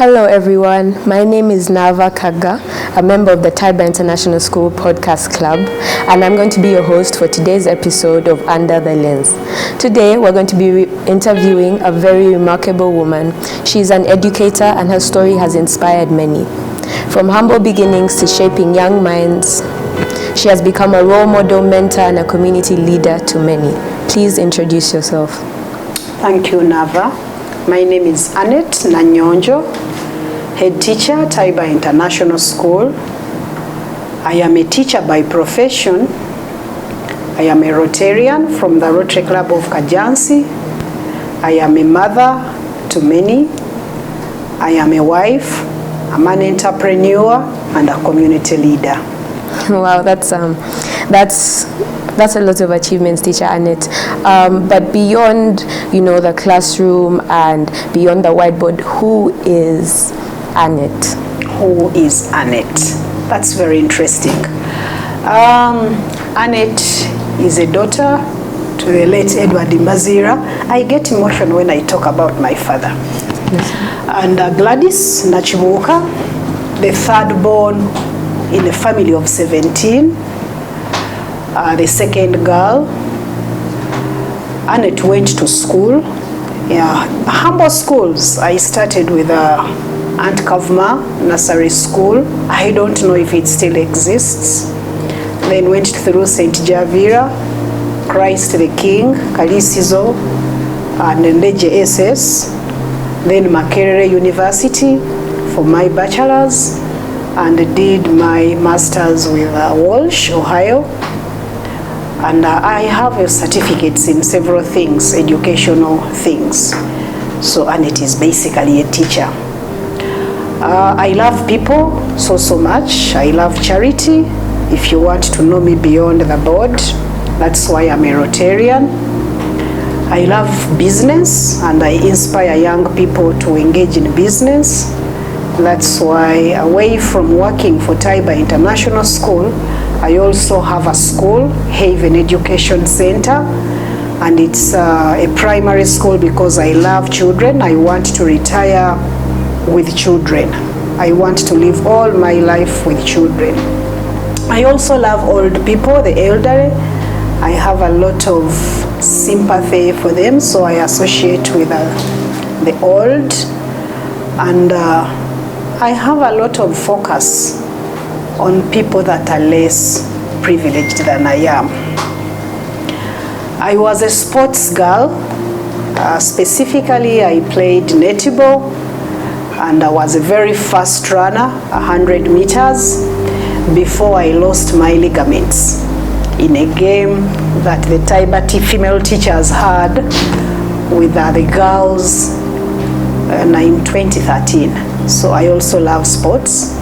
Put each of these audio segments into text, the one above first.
Hello everyone, my name is Nava Kaga, a member of the Taiba International School Podcast Club, and I'm going to be your host for today's episode of Under the Lens. Today we're going to be interviewing a very remarkable woman. She's an educator and her story has inspired many. From humble beginnings to shaping young minds, she has become a role model, mentor, and a community leader to many. Please introduce yourself. Thank you, Nava. My name is Annet Nanyonjo, head teacher at Taiba International School. I am a teacher by profession. I am a Rotarian from the Rotary Club of Kajansi. I am a mother to many. I am a wife, I'm an entrepreneur, and a community leader. Wow, that's a lot of achievements, Teacher Annet. But beyond, the classroom and beyond the whiteboard, who is Annet? Who is Annet? That's very interesting. Annet is a daughter to the late Edward Mbazira. I get emotional when I talk about my father. Yes. And Gladys Nachibuka, the third born in a family of 17. The second girl. Annet went to school, humble schools. I started with Aunt Kavma Nursery School. I don't know if it still exists. Then went through St. Javira, Christ the King, Kalisizo, and Ndeje SS. Then Makerere University for my bachelor's, and did my master's with Walsh, Ohio. And I have certificates in several things, educational things. So Annet is basically a teacher. I love people so much. I love charity. If you want to know me beyond the board, that's why I'm a Rotarian. I love business and I inspire young people to engage in business. That's why, away from working for Taiba International School, I also have a school, Haven Education Center, and it's a primary school because I love children. I want to retire with children. I want to live all my life with children. I also love old people, the elderly. I have a lot of sympathy for them, so I associate with the old, and I have a lot of focus on people that are less privileged than I am. I was a sports girl. Specifically, I played netball, and I was a very fast runner, 100 meters, before I lost my ligaments in a game that the Taiba female teachers had with the girls in 2013. So I also love sports.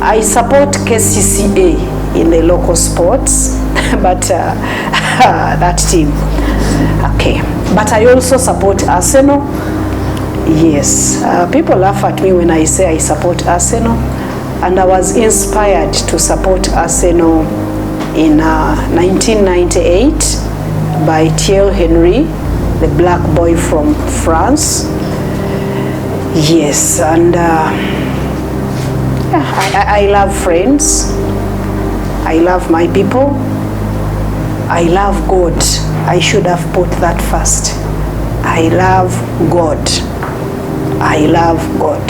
I support KCCA in the local sports, but that team. Okay. But I also support Arsenal. Yes. People laugh at me when I say I support Arsenal. And I was inspired to support Arsenal in 1998 by Thierry Henry, the black boy from France. Yes. And I love friends. I love my people. I love God. I should have put that first. I love God. I love God.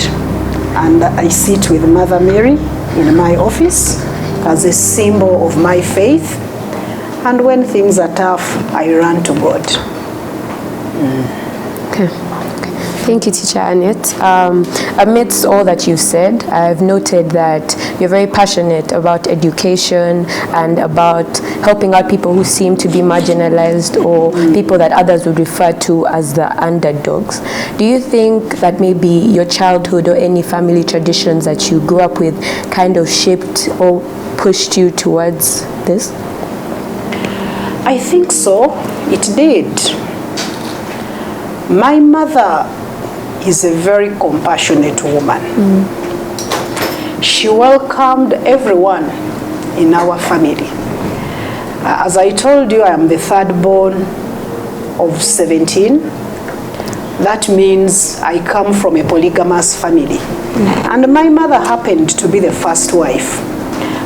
And I sit with Mother Mary in my office as a symbol of my faith. And when things are tough, I run to God. Okay. Thank you, Teacher Annet. Amidst all that you've said, I've noted that you're very passionate about education and about helping out people who seem to be marginalized or people that others would refer to as the underdogs. Do you think that maybe your childhood or any family traditions that you grew up with kind of shaped or pushed you towards this? I think so. It did. My mother is a very compassionate woman. She welcomed everyone in our family. As I told you, I am the third born of 17. That means I come from a polygamous family. And my mother happened to be the first wife.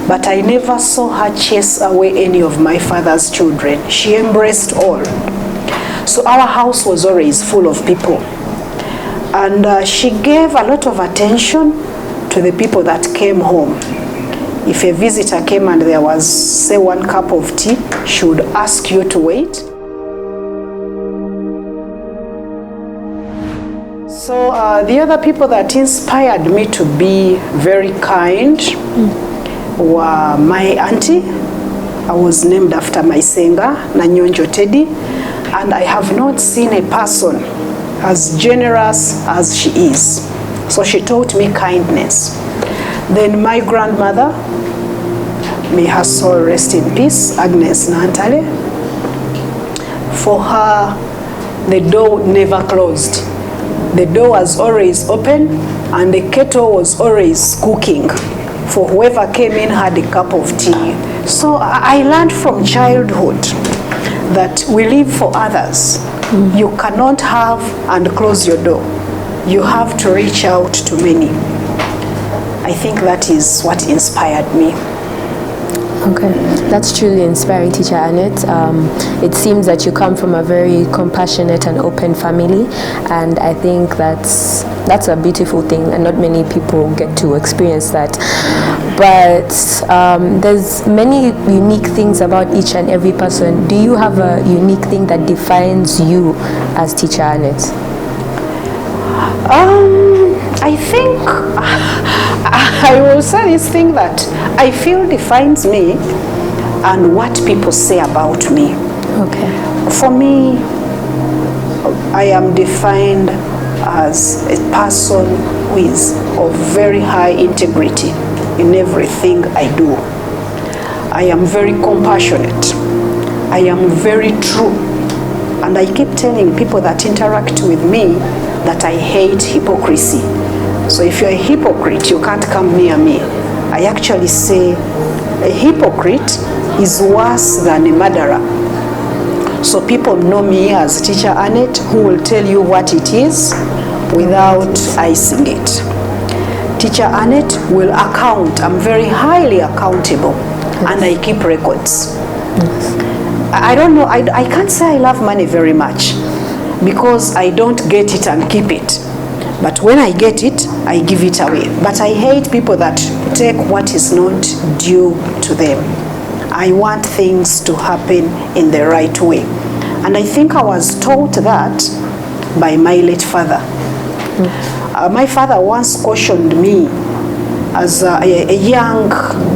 But I never saw her chase away any of my father's children. She embraced all. So our house was always full of people. And she gave a lot of attention to the people that came home. If a visitor came and there was, say, 1 cup of tea, she would ask you to wait. So the other people that inspired me to be very kind were my auntie. I was named after my singer, Nanyonjo Teddy, and I have not seen a person as generous as she is. So she taught me kindness. Then my grandmother, may her soul rest in peace, Agnes Nantale. For her, the door never closed. The door was always open and the kettle was always cooking. For whoever came in had a cup of tea. So I learned from childhood that we live for others. You cannot have and close your door. You have to reach out to many. I think that is what inspired me. Okay, that's truly inspiring, Teacher Annet. It seems that you come from a very compassionate and open family, and I think that's a beautiful thing, and not many people get to experience that. But there's many unique things about each and every person. Do you have a unique thing that defines you as Teacher Annet? I think I will say this thing that I feel defines me and what people say about me. Okay. For me, I am defined as a person who is of very high integrity in everything I do. I am very compassionate. I am very true. And I keep telling people that interact with me that I hate hypocrisy. So if you're a hypocrite, you can't come near me. I actually say a hypocrite is worse than a murderer. So people know me as Teacher Annet, who will tell you what it is without icing it. Teacher Annet will account. I'm very highly accountable, and I keep records. I don't know, I can't say I love money very much because I don't get it and keep it. But when I get it, I give it away. But I hate people that take what is not due to them. I want things to happen in the right way. And I think I was taught that by my late father. My father once cautioned me as a young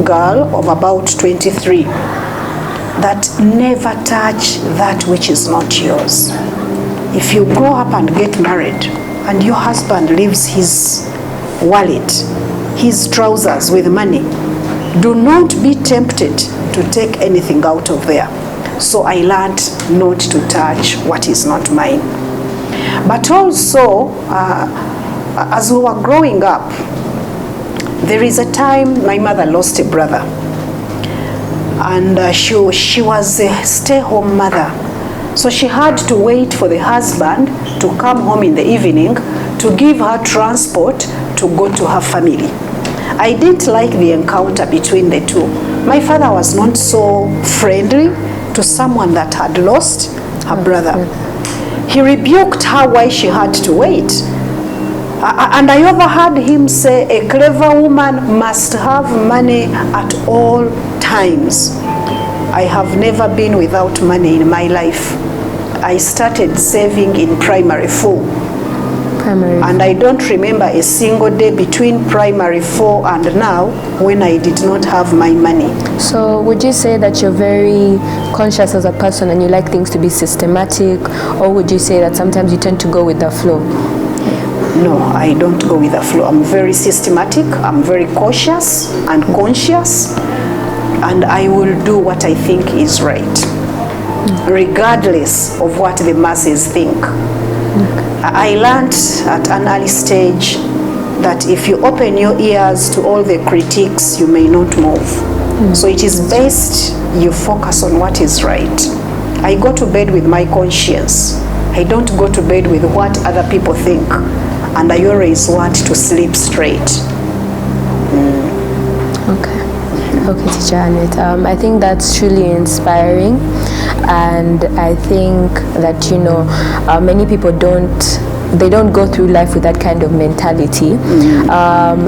girl of about 23 that never touch that which is not yours. If you grow up and get married and your husband leaves his wallet, his trousers with money, do not be tempted to take anything out of there. So I learned not to touch what is not mine. But also, as we were growing up, there is a time my mother lost a brother. And she was a stay-home mother. So she had to wait for the husband to come home in the evening to give her transport to go to her family. I didn't like the encounter between the two. My father was not so friendly to someone that had lost her brother. He rebuked her why she had to wait. And I overheard him say, a clever woman must have money at all times. I have never been without money in my life. I started saving in primary 4. And I don't remember a single day between primary 4 and now when I did not have my money. So would you say that you're very conscious as a person and you like things to be systematic, or would you say that sometimes you tend to go with the flow? No, I don't go with the flow. I'm very systematic, I'm very cautious and conscious, and I will do what I think is right, regardless of what the masses think. I learned at an early stage that if you open your ears to all the critiques, you may not move. So it is best you focus on what is right. I go to bed with my conscience. I don't go to bed with what other people think, and I always want to sleep straight. Okay, Teacher Annet. I think that's truly inspiring, and I think that many people don't go through life with that kind of mentality.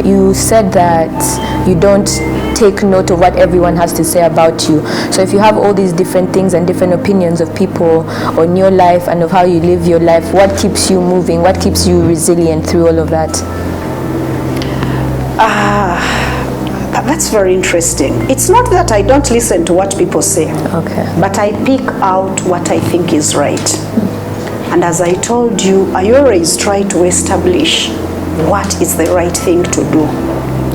You said that you don't take note of what everyone has to say about you. So if you have all these different things and different opinions of people on your life and of how you live your life, what keeps you moving? What keeps you resilient through all of that? That's very interesting. It's not that I don't listen to what people say, but I pick out what I think is right. And as I told you, I always try to establish what is the right thing to do.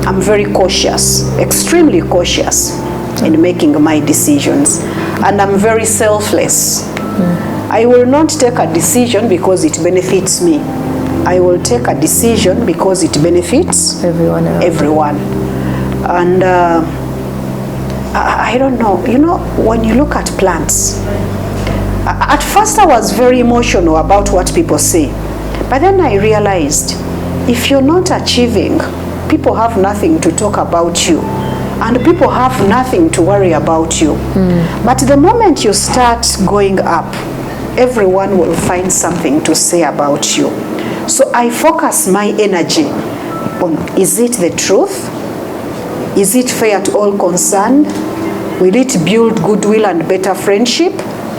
I'm very cautious, extremely cautious in making my decisions. And I'm very selfless. I will not take a decision because it benefits me. I will take a decision because it benefits everyone. And I don't know, when you look at plants, at first I was very emotional about what people say, but then I realized if you're not achieving, people have nothing to talk about you, and people have nothing to worry about you. But the moment you start going up, everyone will find something to say about you. So I focus my energy on, is it the truth? Is it fair to all concerned? Will it build goodwill and better friendship?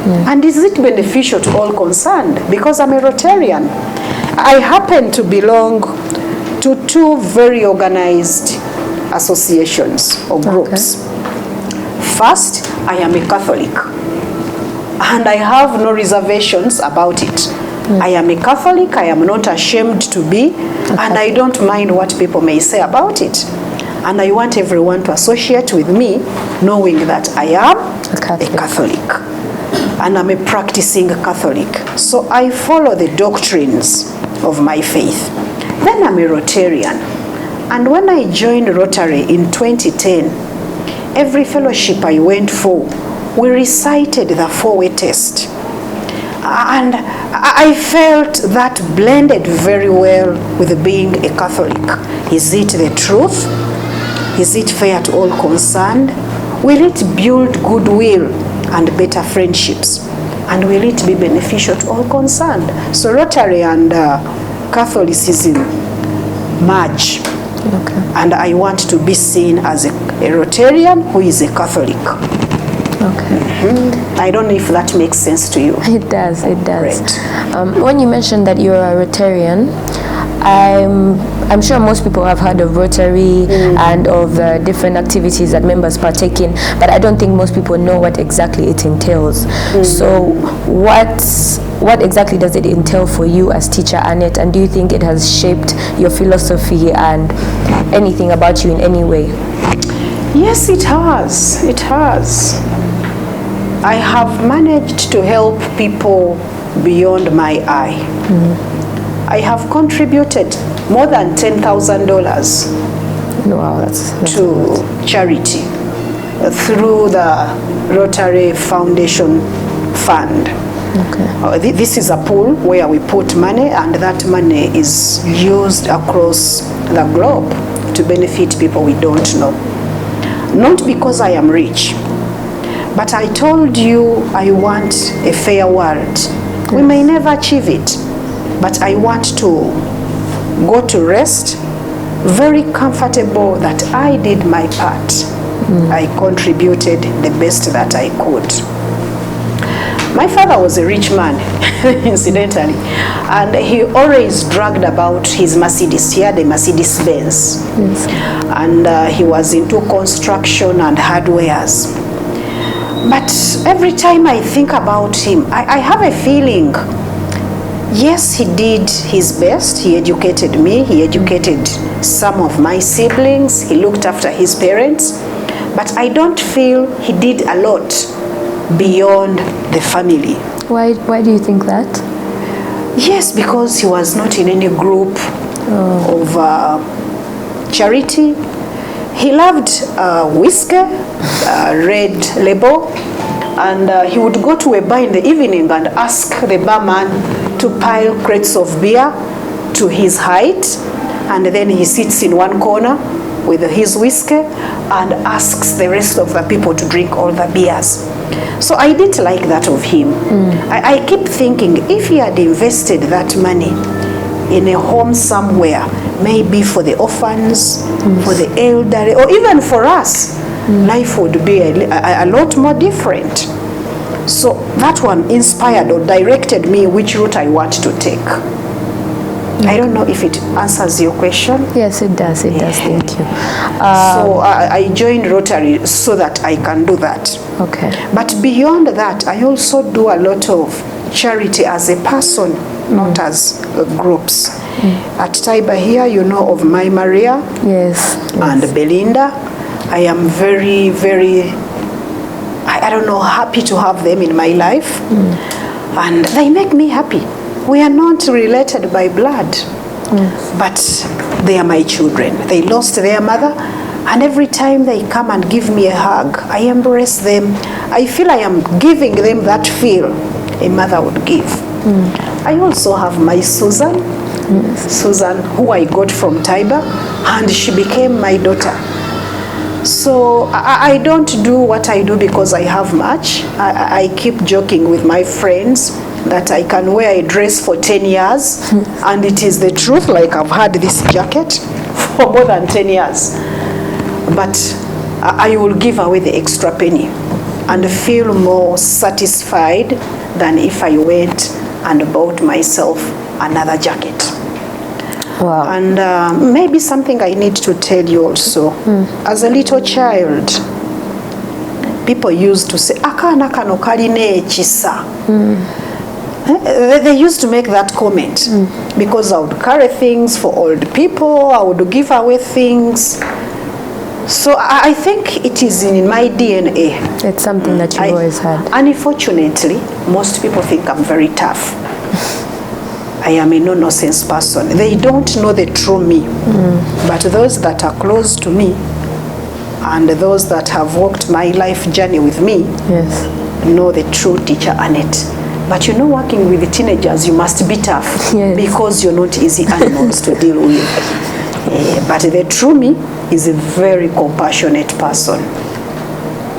And is it beneficial to all concerned? Because I'm a Rotarian. I happen to belong to two very organized associations or groups. First, I am a Catholic, and I have no reservations about it. I am a Catholic, I am not ashamed to be, and I don't mind what people may say about it. And I want everyone to associate with me knowing that I am a Catholic. And I'm a practicing Catholic. So I follow the doctrines of my faith. Then I'm a Rotarian. And when I joined Rotary in 2010, every fellowship I went for, we recited the 4-way test. And I felt that blended very well with being a Catholic. Is it the truth? Is it fair to all concerned? Will it build goodwill and better friendships? And will it be beneficial to all concerned? So Rotary and Catholicism merge. And I want to be seen as a Rotarian who is a Catholic. I don't know if that makes sense to you. It does. Right. When you mentioned that you're a Rotarian, I'm sure most people have heard of Rotary and of the different activities that members partake in, but I don't think most people know what exactly it entails. So what exactly does it entail for you as Teacher Annet, and do you think it has shaped your philosophy and anything about you in any way? Yes, it has. It has. I have managed to help people beyond my eye. I have contributed more than $10,000 to charity through the Rotary Foundation Fund. This is a pool where we put money, and that money is used across the globe to benefit people we don't know. Not because I am rich, but I told you I want a fair world. We may never achieve it, but I want to go to rest very comfortable that I did my part. I contributed the best that I could. My father was a rich man, incidentally, and he always bragged about his Mercedes. He had a Mercedes Benz, and he was into construction and hardwares. But every time I think about him, I have a feeling, yes, he did his best. He educated me. He educated some of my siblings. He looked after his parents. But I don't feel he did a lot beyond the family. Why do you think that? Yes, because he was not in any group of charity. He loved whiskey, Red Label, and he would go to a bar in the evening and ask the barman to pile crates of beer to his height, and then he sits in one corner with his whiskey and asks the rest of the people to drink all the beers. So I didn't like that of him. I keep thinking, if he had invested that money in a home somewhere, maybe for the orphans, for the elderly, or even for us, life would be a lot more different. So that one inspired or directed me which route I want to take. I don't know if it answers your question. Yes, it does. It does. Thank you. So I joined Rotary so that I can do that. Okay. But beyond that, I also do a lot of charity as a person, not as groups. At Taiba here, you know of My Maria and Belinda. I am very, very, I don't know, happy to have them in my life. And they make me happy. We are not related by blood, but they are my children. They lost their mother, and every time they come and give me a hug, I embrace them. I feel I am giving them that feel a mother would give. I also have my Susan, Susan, who I got from Taiba, and she became my daughter. So I don't do what I do because I have much. I keep joking with my friends that I can wear a dress for 10 years, and it is the truth, like I've had this jacket for more than 10 years. But I will give away the extra penny and feel more satisfied than if I went and bought myself another jacket. Wow. And maybe something I need to tell you also. As a little child, people used to say, "Akana kano kaline chisa." They used to make that comment because I would carry things for old people, I would give away things. So I think it is in my DNA. It's something that you've always had. Unfortunately, most people think I'm very tough. I am a no-nonsense person. They don't know the true me. But those that are close to me and those that have walked my life journey with me know the true Teacher Annet. But you know, working with the teenagers, you must be tough because you're not easy animals to deal with. But the true me is a very compassionate person.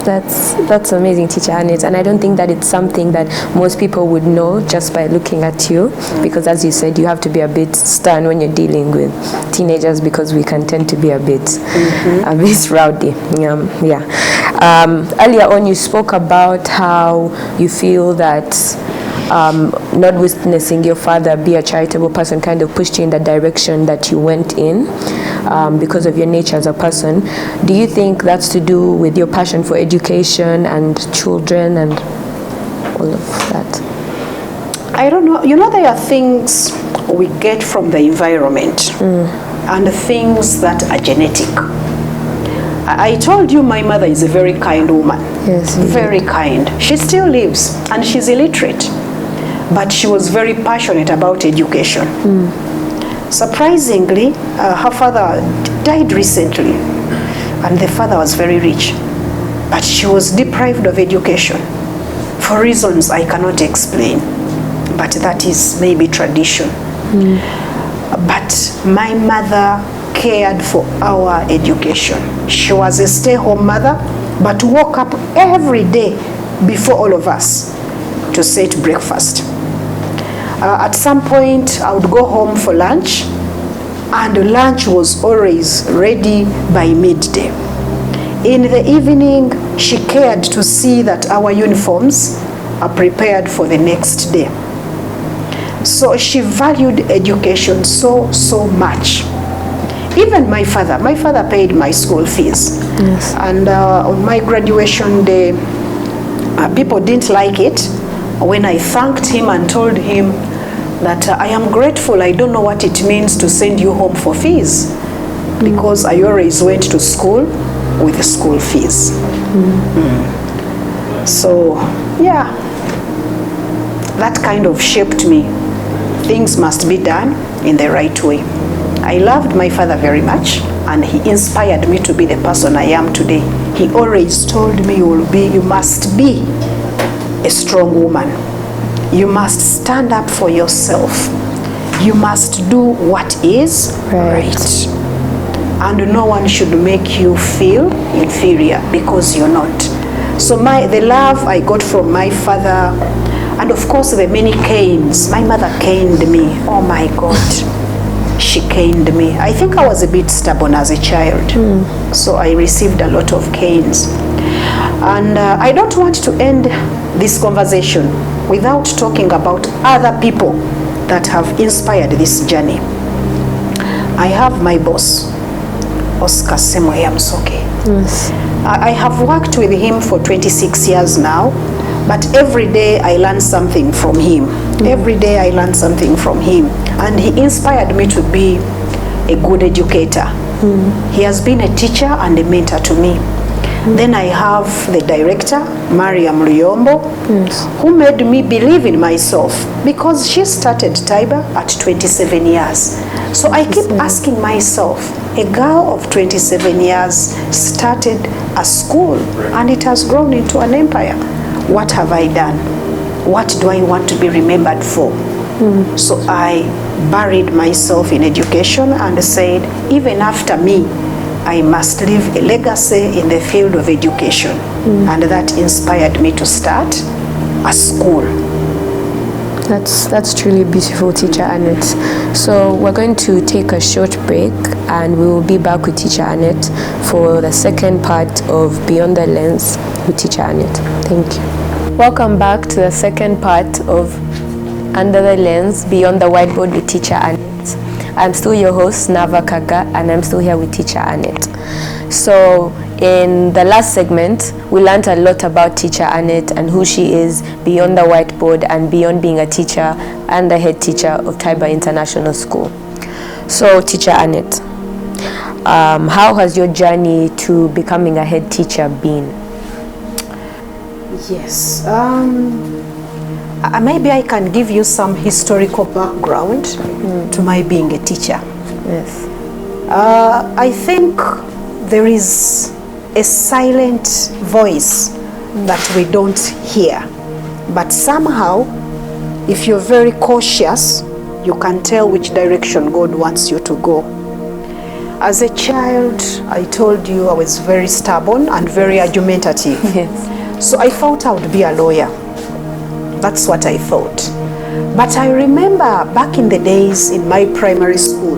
That's amazing, Teacher Annet, and I don't think that it's something that most people would know just by looking at you, because as you said, you have to be a bit stern when you're dealing with teenagers because we can tend to be a bit rowdy. Earlier on, you spoke about how you feel that not witnessing your father be a charitable person kind of pushed you in the direction that you went in because of your nature as a person. Do you think that's to do with your passion for education and children and all of that? I don't know. You know, there are things we get from the environment and things that are genetic. I told you my mother is a very kind woman. Yes, very kind. She still lives and she's illiterate. But she was very passionate about education. Surprisingly, her father died recently, and the father was very rich. But she was deprived of education for reasons I cannot explain. But that is maybe tradition. But my mother cared for our education. She was a stay-home mother, but woke up every day before all of us to set breakfast. At some point, I would go home for lunch, and lunch was always ready by midday. In the evening, she cared to see that our uniforms are prepared for the next day. So she valued education so much. Even my father paid my school fees. Yes. And on my graduation day, people didn't like it when I thanked him and told him that I am grateful. I don't know what it means to send you home for fees because I always went to school with the school fees. So, yeah, that kind of shaped me. Things must be done in the right way. I loved my father very much, and he inspired me to be the person I am today. He always told me, you must be a strong woman. You must stand up for yourself. You must do what is right. And no one should make you feel inferior because you're not. So the love I got from my father, and of course the many canes. My mother caned me. Oh my God. She caned me. I think I was a bit stubborn as a child. So I received a lot of canes. And I don't want to end this conversation without talking about other people that have inspired this journey. I have my boss, Oscar Semoya Msoke. Yes. I have worked with him for 26 years now, but every day I learn something from him. Every day I learn something from him. And he inspired me to be a good educator. He has been a teacher and a mentor to me. Then I have the director, Mariam Luyombo, who made me believe in myself because she started Tiber at 27 years. So I keep asking myself, a girl of 27 years started a school and it has grown into an empire. What have I done? What do I want to be remembered for? So I buried myself in education and said, even after me, I must leave a legacy in the field of education. And that inspired me to start a school. That's truly beautiful, Teacher Annet. So we're going to take a short break and we will be back with Teacher Annet for the second part of Beyond the Lens with Teacher Annet. Thank you. Welcome back to the second part of Under the Lens, Beyond the Whiteboard with Teacher Annet. I'm still your host, Nava Kaga, and I'm still here with Teacher Annet. So in the last segment, we learned a lot about Teacher Annet and who she is beyond the whiteboard and beyond being a teacher and the head teacher of Tiber International School. So Teacher Annet, how has your journey to becoming a head teacher been? Yes. Maybe I can give you some historical background to my being a teacher. Yes. I think there is a silent voice that we don't hear. But somehow, if you're very cautious, you can tell which direction God wants you to go. As a child, I told you I was very stubborn and very argumentative. Yes. So I thought I would be a lawyer. That's what I thought. But I remember back in the days in my primary school,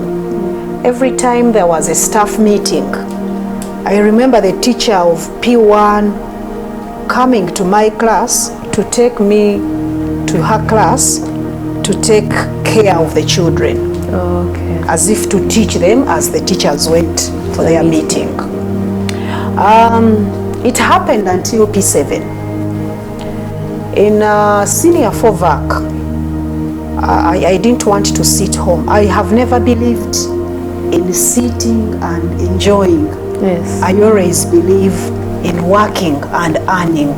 every time there was a staff meeting, I remember the teacher of P1 coming to my class to take me to her class to take care of the children. Okay. As if to teach them as the teachers went for their meeting. It happened until P7. In senior 4 VAC, I didn't want to sit home. I have never believed in sitting and enjoying. Yes. I always believe in working and earning.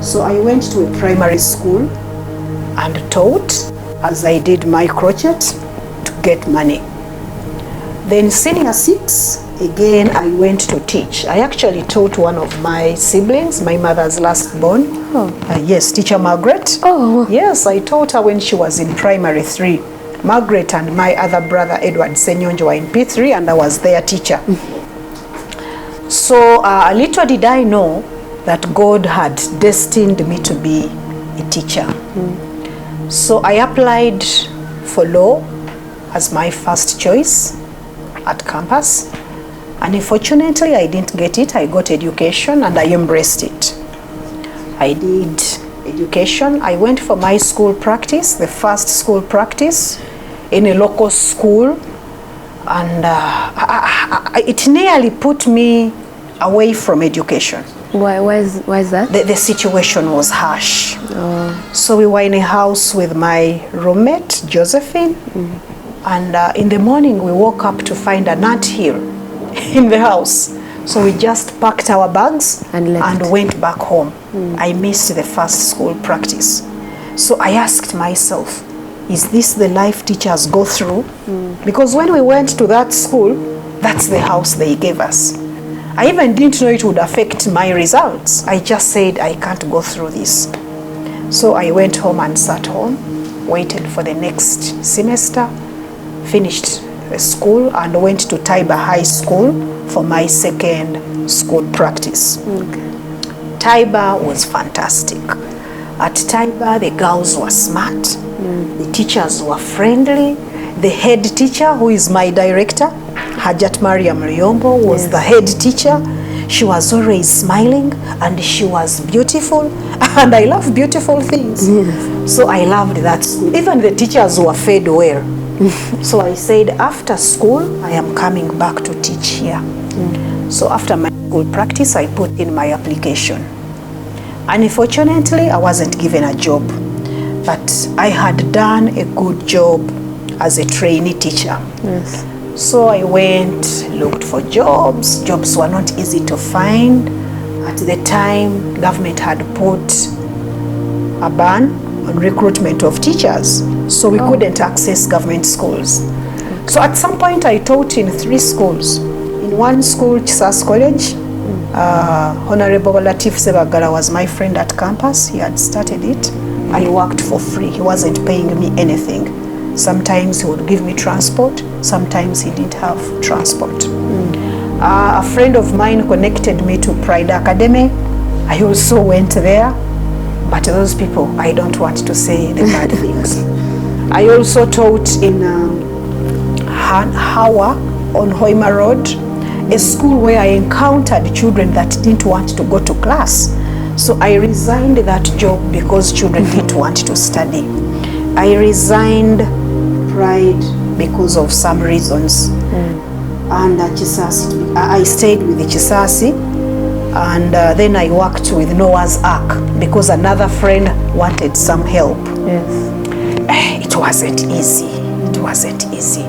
So I went to a primary school and taught as I did my crochet to get money. Then senior 6, again I went to teach. I actually taught one of my siblings, my mother's last born. Yes, teacher Margaret. Oh. Yes, I taught her when she was in primary 3. Margaret and my other brother Edward Senyonjo were in P3 and I was their teacher. So little did I know that God had destined me to be a teacher. So I applied for law as my first choice at campus. And unfortunately, I didn't get it. I got education and I embraced it. I did education. I went for my school practice, the first school practice in a local school. And it nearly put me away from education. Why is that? The situation was harsh. So we were in a house with my roommate, Josephine. And in the morning, we woke up to find an anthill in the house. So we just packed our bags and went back home. I missed the first school practice. So I asked myself, is this the life teachers go through? Because when we went to that school, that's the house they gave us. I even didn't know it would affect my results. I just said, I can't go through this. So I went home and sat home, waited for the next semester, finished the school and went to Taiba High School for my second school practice. Taiba was fantastic. At Taiba, the girls were smart, the teachers were friendly. The head teacher, who is my director, Hajat Mariam Riombo, was the head teacher. She was always smiling and she was beautiful, and I love beautiful things. So I loved that school. Even the teachers were fed well. So I said, after school, I am coming back to teach here. So after my school practice, I put in my application. Unfortunately, I wasn't given a job, but I had done a good job as a trainee teacher. So I went, looked for jobs. Jobs were not easy to find. At the time, government had put a ban on recruitment of teachers, so we couldn't access government schools. So at some point, I taught in 3 schools. In one school, Chisas College, Honorable Latif Sebagala was my friend at campus. He had started it. I worked for free. He wasn't paying me anything. Sometimes he would give me transport, sometimes he didn't have transport. A friend of mine connected me to Pride Academy. I also went there, but those people, I don't want to say the bad things. I also taught in Hawa on Hoima Road, a school where I encountered children that didn't want to go to class. So I resigned that job because children didn't want to study. I resigned Pride because of some reasons. And Chisasi, I stayed with the Chisasi, and then I worked with Noah's Ark because another friend wanted some help. It wasn't easy. It wasn't easy.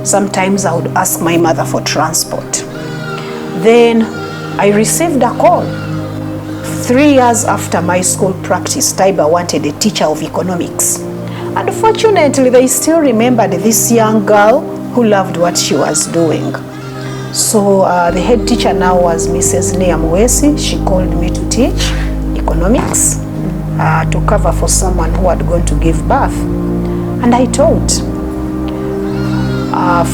Sometimes I would ask my mother for transport. Then I received a call. 3 years after my school practice, Taiba wanted a teacher of economics. Unfortunately, they still remembered this young girl who loved what she was doing. So the head teacher now was Mrs. Nia Mwesi. She called me to teach economics to cover for someone who had gone to give birth. And I taught.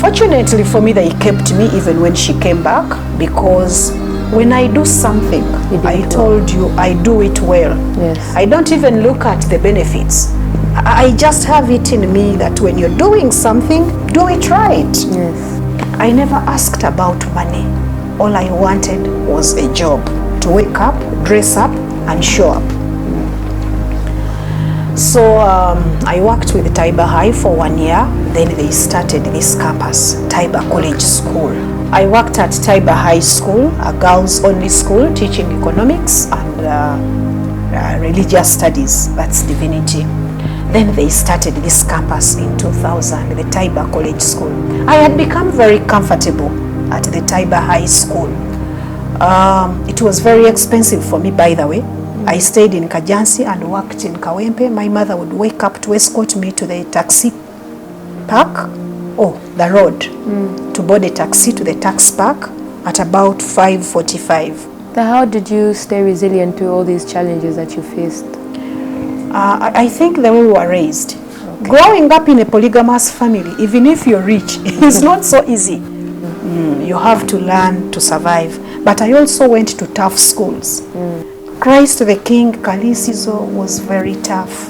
Fortunately for me, they kept me even when she came back, because when I do something, I told you, I do it well. I don't even look at the benefits. I just have it in me that when you're doing something, do it right. I never asked about money. All I wanted was a job, to wake up, dress up, and show up. So I worked with Taiba High for 1 year. Then they started this campus, Taiba College School. I worked at Taiba High School, a girls-only school, teaching economics and religious studies, that's divinity. Then they started this campus in 2000, the Taiba College School. I had become very comfortable at the Taiba High School. It was very expensive for me, by the way. I stayed in Kajansi and worked in Kawempe. My mother would wake up to escort me to the taxi park, the road, to board a taxi to the tax park at about 5:45. How did you stay resilient to all these challenges that you faced? I think the way we were raised. Growing up in a polygamous family, even if you're rich, it's not so easy. You have to learn to survive. But I also went to tough schools. Christ the King, Kalisizo was very tough.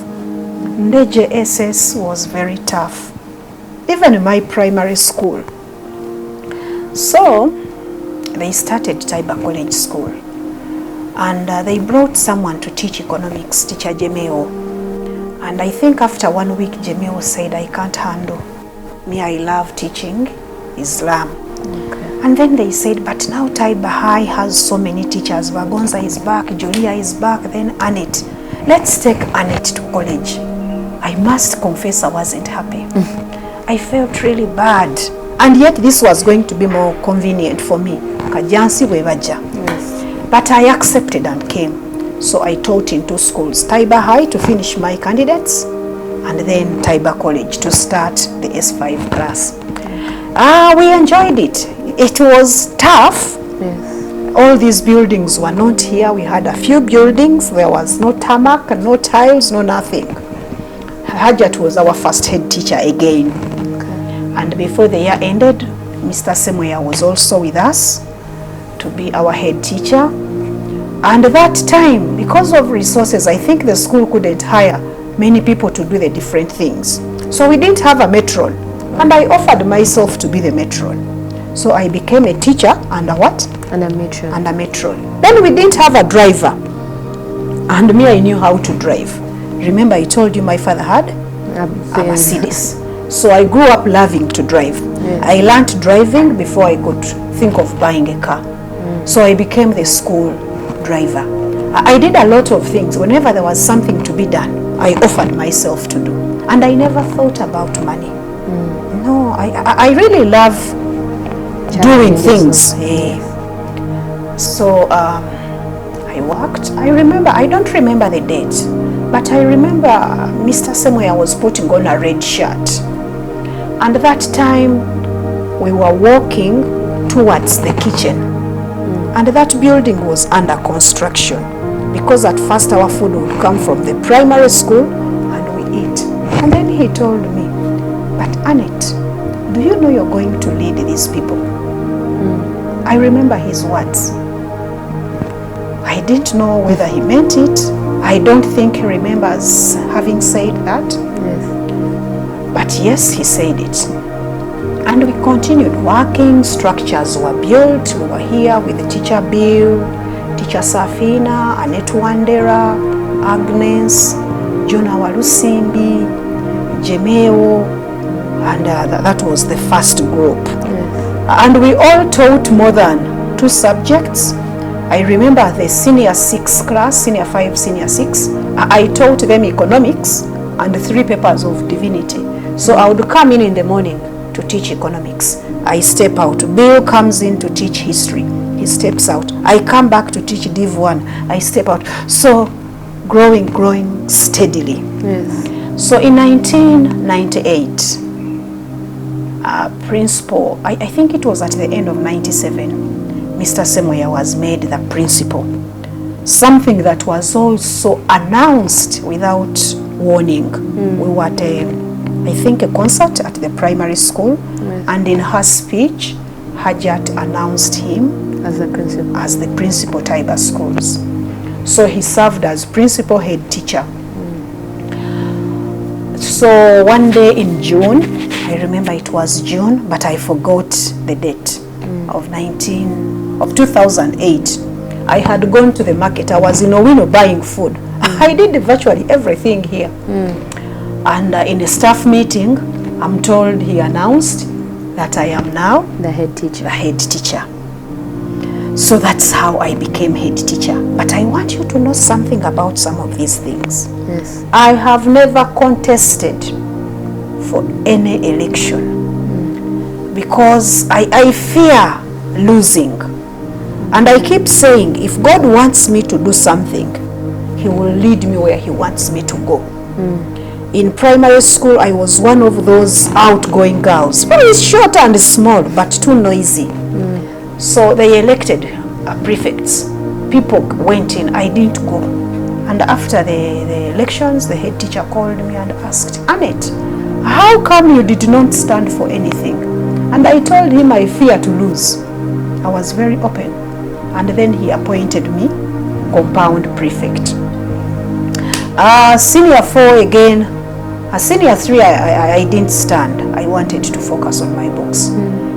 Ndeje SS was very tough. Even in my primary school. So, they started Taiba College School. And they brought someone to teach economics, Teacher Jemeo. And I think after 1 week, Jemeo said, I can't handle. Me, I love teaching Islam. And then they said, but now Taiba High has so many teachers. Vagonza is back, Julia is back, then Annet. Let's take Annet to college. I must confess I wasn't happy. I felt really bad. And yet this was going to be more convenient for me. Kajansi Webaja. But I accepted and came. So I taught in 2 schools. Taiba High to finish my candidates, and then Taiba College to start the S5 class. We enjoyed it. It was tough. All these buildings were not here. We had a few buildings. There was no tarmac, no tiles, no nothing. Hajat was our first head teacher again. Okay. And before the year ended, Mr. Semoya was also with us to be our head teacher. And that time, because of resources, I think the school couldn't hire many people to do the different things. So we didn't have a matron. And I offered myself to be the matron. So I became a teacher and a what? And a matron. And a matron. Then we didn't have a driver. And me, I knew how to drive. Remember I told you my father had a Mercedes. So I grew up loving to drive. Yes. I learned driving before I could think of buying a car. So I became the school driver. I did a lot of things. Whenever there was something to be done, I offered myself to do. And I never thought about money. No, I really love doing things. So I worked. I don't remember the date, but I remember Mr. Semoya was putting on a red shirt. And that time we were walking towards the kitchen. And that building was under construction, because at first our food would come from the primary school and we eat. And then he told me, but Annet, do you know you're going to lead these people? I remember his words. I didn't know whether he meant it. I don't think he remembers having said that. Yes. But yes, he said it. And we continued working. Structures were built. We were here with Teacher Bill, Teacher Safina, Annette Wandera, Agnes, Jonah Walusimbi, Jemeo, and that was the first group. Yes. And we all taught more than 2 subjects. I remember the senior 6 class, senior 5, senior 6. I taught them economics and 3 papers of divinity. So I would come in the morning to teach economics. I step out. Bill comes in to teach history. He steps out. I come back to teach Div 1. I step out. So growing steadily. Yes. So in 1998, principal, I think it was at the end of 97, Mr. Semoya was made the principal. Something that was also announced without warning. We were at I think a concert at the primary school, yes. And in her speech, Hajat announced him as the principal Tiber Schools. So he served as principal head teacher. So one day in June, I remember it was June, but I forgot the date of 2008. I had gone to the market. I was in Owino buying food. I did virtually everything here. And in a staff meeting, I'm told he announced that I am now the head teacher. So that's how I became head teacher. But I want you to know something about some of these things. Yes. I have never contested for any election because I fear losing. And I keep saying, if God wants me to do something, he will lead me where he wants me to go. In primary school, I was one of those outgoing girls. Very short and small, but too noisy. So they elected prefects. People went in, I didn't go. And after the elections, the head teacher called me and asked, Annet, how come you did not stand for anything? And I told him I fear to lose. I was very open. And then he appointed me compound prefect. Senior 4 again. Senior 3, I didn't stand. I wanted to focus on my books.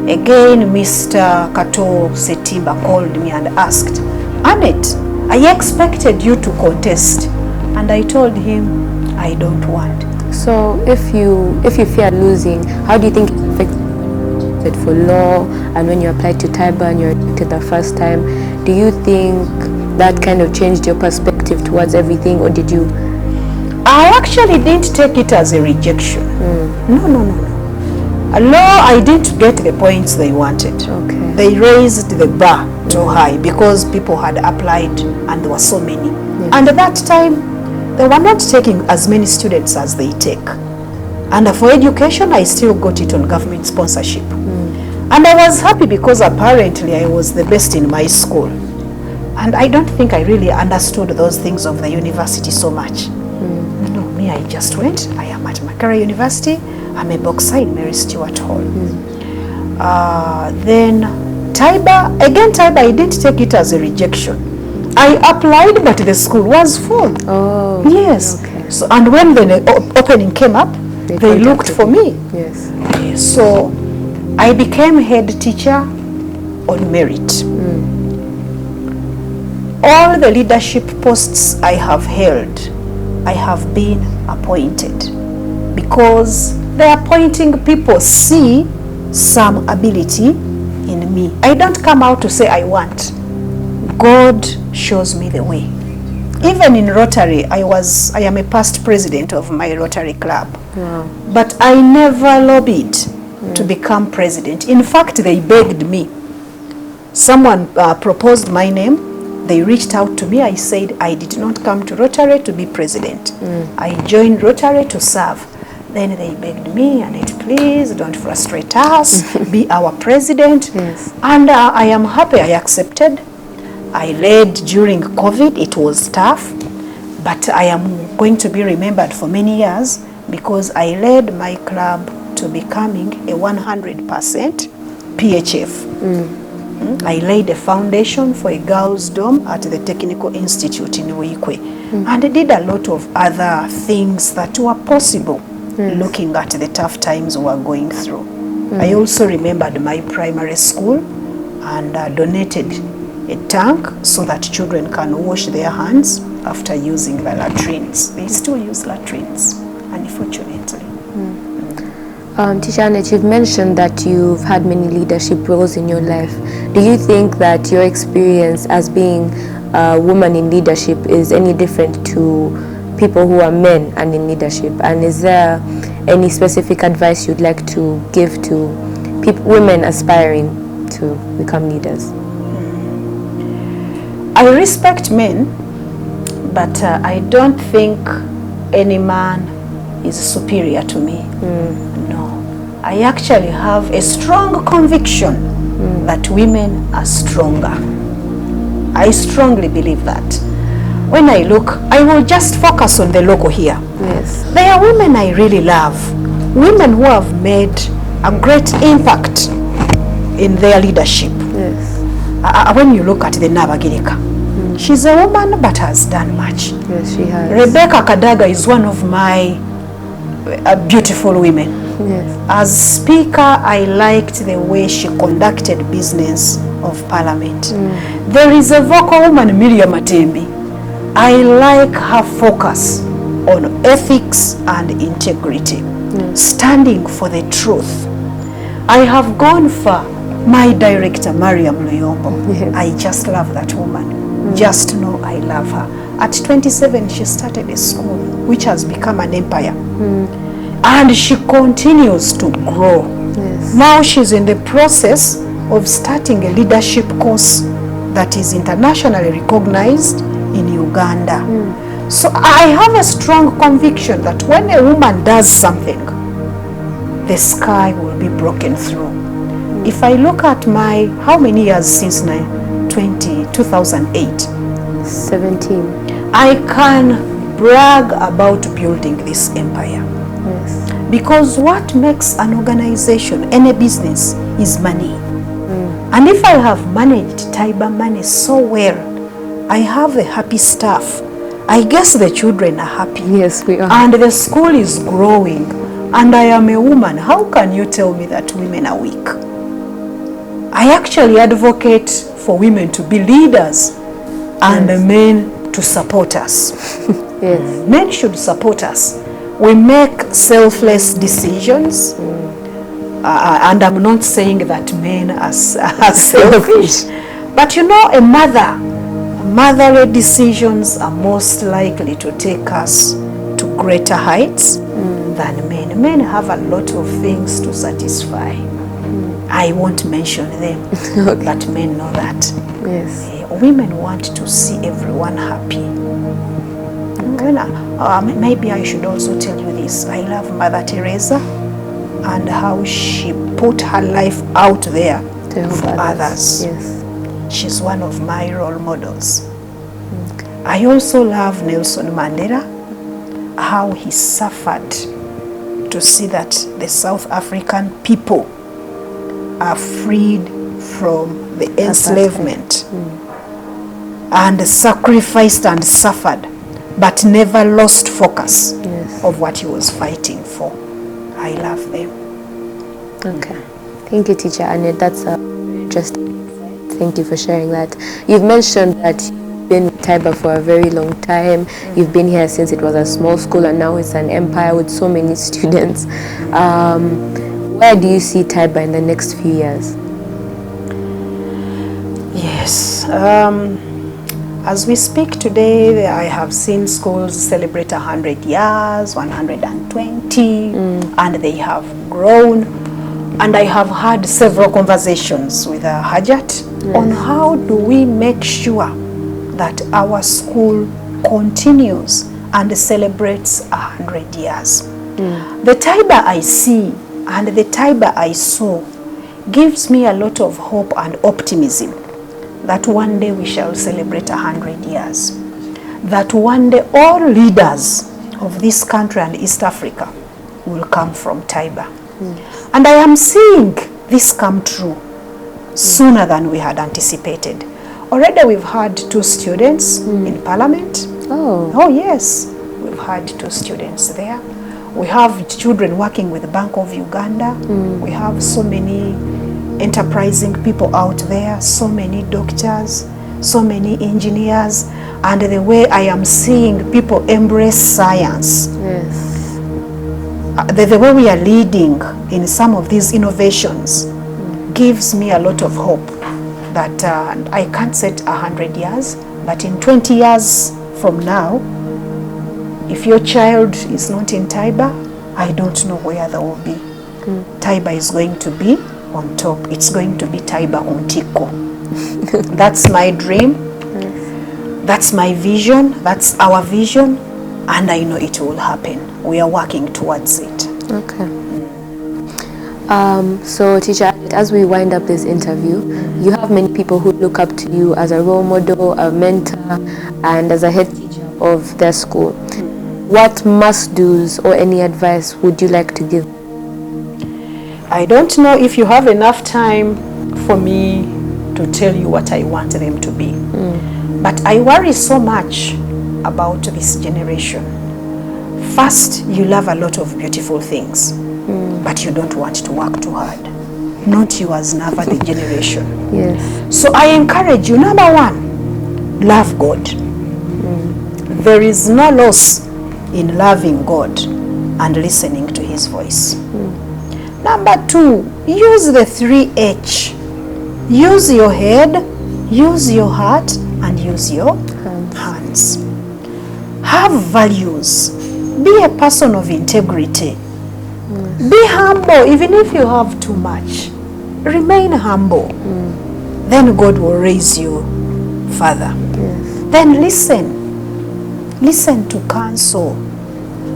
Again, Mr. Kato Setimba called me and asked, Annet, I expected you to contest. And I told him, I don't want. So if you fear losing, how do you think it affected for law, and when you applied to Tiber and you were elected the first time, do you think that kind of changed your perspective towards everything, or did you? I actually didn't take it as a rejection. No. Law, I didn't get the points they wanted. Okay. They raised the bar too high because people had applied and there were so many. Yes. And at that time, they were not taking as many students as they take. And for education, I still got it on government sponsorship. And I was happy because apparently I was the best in my school. And I don't think I really understood those things of the university so much. No, me, I just went. I am at Makerere University. I'm a boxer in Mary Stewart Hall. Then Tiber, I didn't take it as a rejection. I applied, but the school was full. Oh, yes. okay. So, and when the opening came up, they looked for me. Yes. So I became head teacher on merit. All the leadership posts I have held, I have been appointed, because the appointing people see some ability in me. I don't come out to say I want. God shows me the way. Even in Rotary, I am a past president of my Rotary club. Wow. But I never lobbied to become president. In fact, they begged me. Someone proposed my name. They reached out to me. I said I did not come to Rotary to be president. I joined Rotary to serve. Then they begged me, Annette, please don't frustrate us. Be our president. Yes. And I am happy I accepted. I led during COVID. It was tough, but I am going to be remembered for many years because I led my club to becoming a 100% PHF. I laid a foundation for a girls' dorm at the Technical Institute in Uikwe, and I did a lot of other things that were possible looking at the tough times we were going through. I also remembered my primary school and donated a tank so that children can wash their hands after using the latrines. They still use latrines, unfortunately. Teacher Annet, you've mentioned that you've had many leadership roles in your life. Do you think that your experience as being a woman in leadership is any different to people who are men and in leadership? And is there any specific advice you'd like to give to women aspiring to become leaders? I respect men, but I don't think any man is superior to me. No. I actually have a strong conviction that women are stronger. I strongly believe that. When I look, I will just focus on the local here. Yes. There are women I really love, women who have made a great impact in their leadership. Yes. When you look at the Nabagirika, she's a woman but has done much. Yes, she has. Rebecca Kadaga is one of my beautiful women. Yes. As speaker, I liked the way she conducted business of parliament. There is a vocal woman, Miriam Matembi. I like her focus on ethics and integrity, standing for the truth. I have gone for my director, Mariam Luyombo. Yes. I just love that woman. Just know I love her. At 27, she started a school which has become an empire. And she continues to grow. Yes. Now she's in the process of starting a leadership course that is internationally recognized in Uganda. So I have a strong conviction that when a woman does something, the sky will be broken through. If I look at how many years since 2008? 17. I can brag about building this empire. Yes. Because what makes an organization, any business, is money. And if I have managed Tiber money so well, I have a happy staff. I guess the children are happy. Yes, we are. And the school is growing. And I am a woman. How can you tell me that women are weak? I actually advocate for women to be leaders and men to support us. Yes. Men should support us. We make selfless decisions, and I'm not saying that men are selfish, but you know, motherly decisions are most likely to take us to greater heights than men. Men have a lot of things to satisfy. I won't mention them, but men know that. Yes. Women want to see everyone happy. Maybe I should also tell you this. I love Mother Teresa. and how she put her life out there To help for others. Yes. She's one of my role models. I also love Nelson Mandela, how he suffered to see that the South African people are freed from the enslavement and sacrificed and suffered, but never lost focus of what he was fighting for. I love them. Okay. Thank you, Teacher Annet. That's interesting. Thank you for sharing that. You've mentioned that you've been with Taiba for a very long time. You've been here since it was a small school and now it's an empire with so many students. Where do you see Taiba in the next few years? Yes. As we speak today, I have seen schools celebrate 100 years, 120, and they have grown. And I have had several conversations with Hajat on how do we make sure that our school continues and celebrates 100 years. The Taiba I see and the Taiba I saw gives me a lot of hope and optimism that one day we shall celebrate 100 years. That one day all leaders of this country and East Africa will come from Taiba. And I am seeing this come true sooner than we had anticipated. Already we've had 2 students in Parliament. Oh yes, we've had 2 students there. We have children working with the Bank of Uganda. We have so many enterprising people out there, so many doctors, so many engineers, and the way I am seeing people embrace science. The way we are leading in some of these innovations gives me a lot of hope that I can't set 100 years, but in 20 years from now, if your child is not in Taiba, I don't know where they will be. Taiba is going to be on top. It's going to be Taiba on Tiko. That's my dream. That's my vision. That's our vision. And I know it will happen. We are working towards it. Okay. So, Teacher, as we wind up this interview, you have many people who look up to you as a role model, a mentor, and as a head teacher of their school. What must-dos or any advice would you like to give? I don't know if you have enough time for me to tell you what I want them to be. But I worry so much about this generation. First, you love a lot of beautiful things, but you don't want to work too hard. Not you as Nava, the generation. Yes. So I encourage you, number 1, love God. There is no loss in loving God and listening to his voice. Number 2, use the 3H. Use your head, use your heart, and use your hands. Have values. Be a person of integrity. Be humble, even if you have too much. Remain humble. Then God will raise you further. Then listen. Listen to counsel.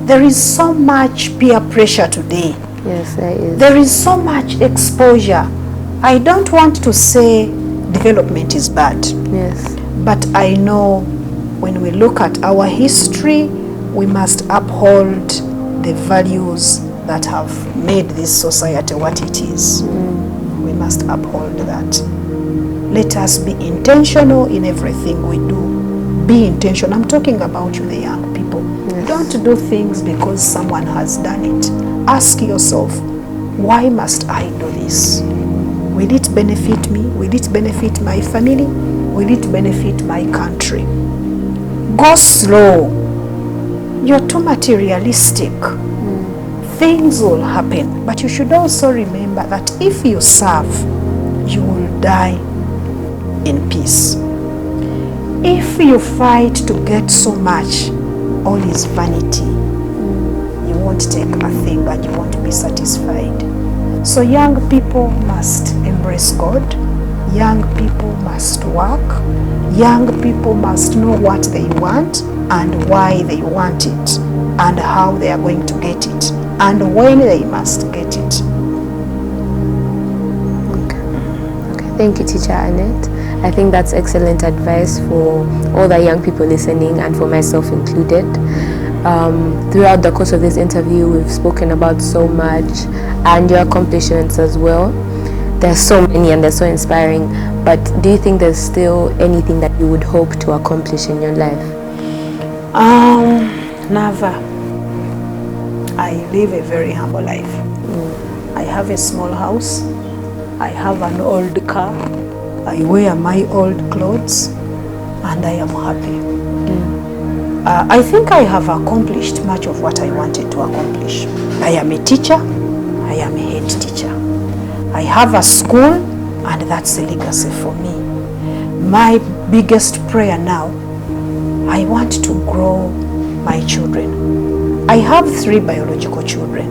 There is so much peer pressure today. Yes, there is. There is so much exposure. I don't want to say development is bad. Yes. But I know when we look at our history, we must uphold the values that have made this society what it is. We must uphold that. Let us be intentional in everything we do. Be intentional. I'm talking about you, the young people. Yes. Don't do things because someone has done it. Ask yourself, why must I do this? Will it benefit me? Will it benefit my family? Will it benefit my country? Go slow. You're too materialistic. Things will happen. But you should also remember that if you serve, you will die in peace. If you fight to get so much, all is vanity. You won't take a thing and you won't be satisfied. So young people must embrace God. Young people must work. Young people must know what they want and why they want it and how they are going to get it. and when they must get it. Okay. Thank you, Teacher Annet. I think that's excellent advice for all the young people listening and for myself included. Throughout the course of this interview, we've spoken about so much and your accomplishments as well. There's so many and they're so inspiring, but do you think there's still anything that you would hope to accomplish in your life? Never. I live a very humble life. I have a small house. I have an old car. I wear my old clothes, and I am happy. I think I have accomplished much of what I wanted to accomplish. I am a teacher. I am a head teacher. I have a school, and that's a legacy for me. My biggest prayer now, I want to grow my children. I have 3 biological children,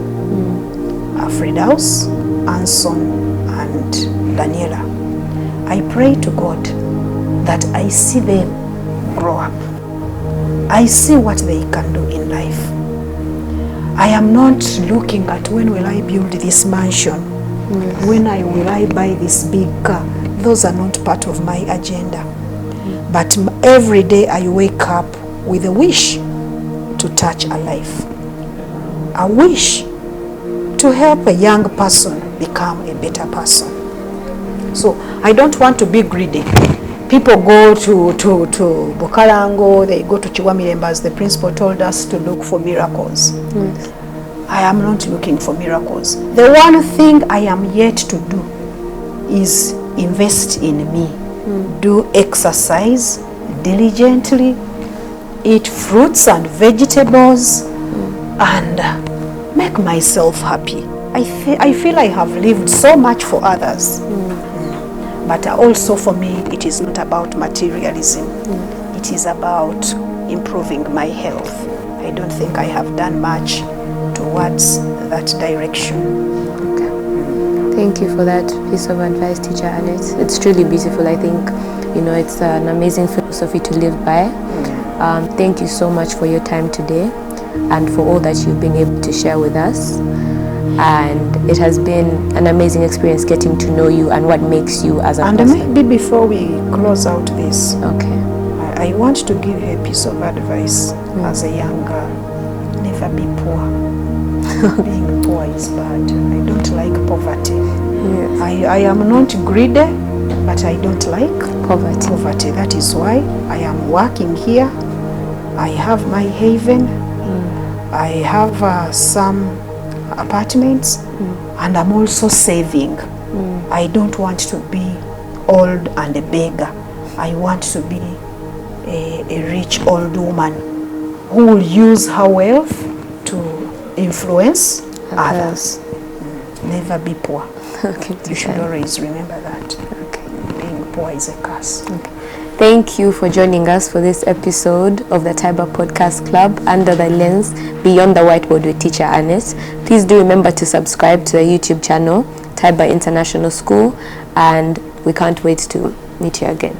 Fridaus, Anson, and Daniela. I pray to God that I see them grow up. I see what they can do in life. I am not looking at when will I build this mansion, when will I buy this big car. Those are not part of my agenda. But every day I wake up with a wish to touch a life. A wish to help a young person become a better person. So I don't want to be greedy. People go to Bukarango, they go to Chiwamiremba, as the principal told us, to look for miracles. I am not looking for miracles. The one thing I am yet to do is invest in me. Do exercise diligently, eat fruits and vegetables, and make myself happy. I feel I have lived so much for others. But also for me, it is not about materialism. It is about improving my health. I don't think I have done much towards that direction. Okay. Thank you for that piece of advice, Teacher Annet. It's truly beautiful. I think, it's an amazing philosophy to live by. Thank you so much for your time today and for all that you've been able to share with us. And it has been an amazing experience getting to know you and what makes you as a person. And maybe before we close out this, okay, I want to give you a piece of advice as a young girl. Never be poor. Being poor is bad. I don't like poverty. Yes. I am not greedy, but I don't like poverty. That is why I am working here. I have my haven. I have some apartments, and I'm also saving. I don't want to be old and a beggar. I want to be a rich old woman who will use her wealth to influence others. Never be poor. Okay, you should always remember that. Okay. Being poor is a curse. Okay. Thank you for joining us for this episode of the Taiba Podcast Club, Under the Lens, Beyond the Whiteboard with Teacher Annet. Please do remember to subscribe to the YouTube channel, Taiba International School, and we can't wait to meet you again.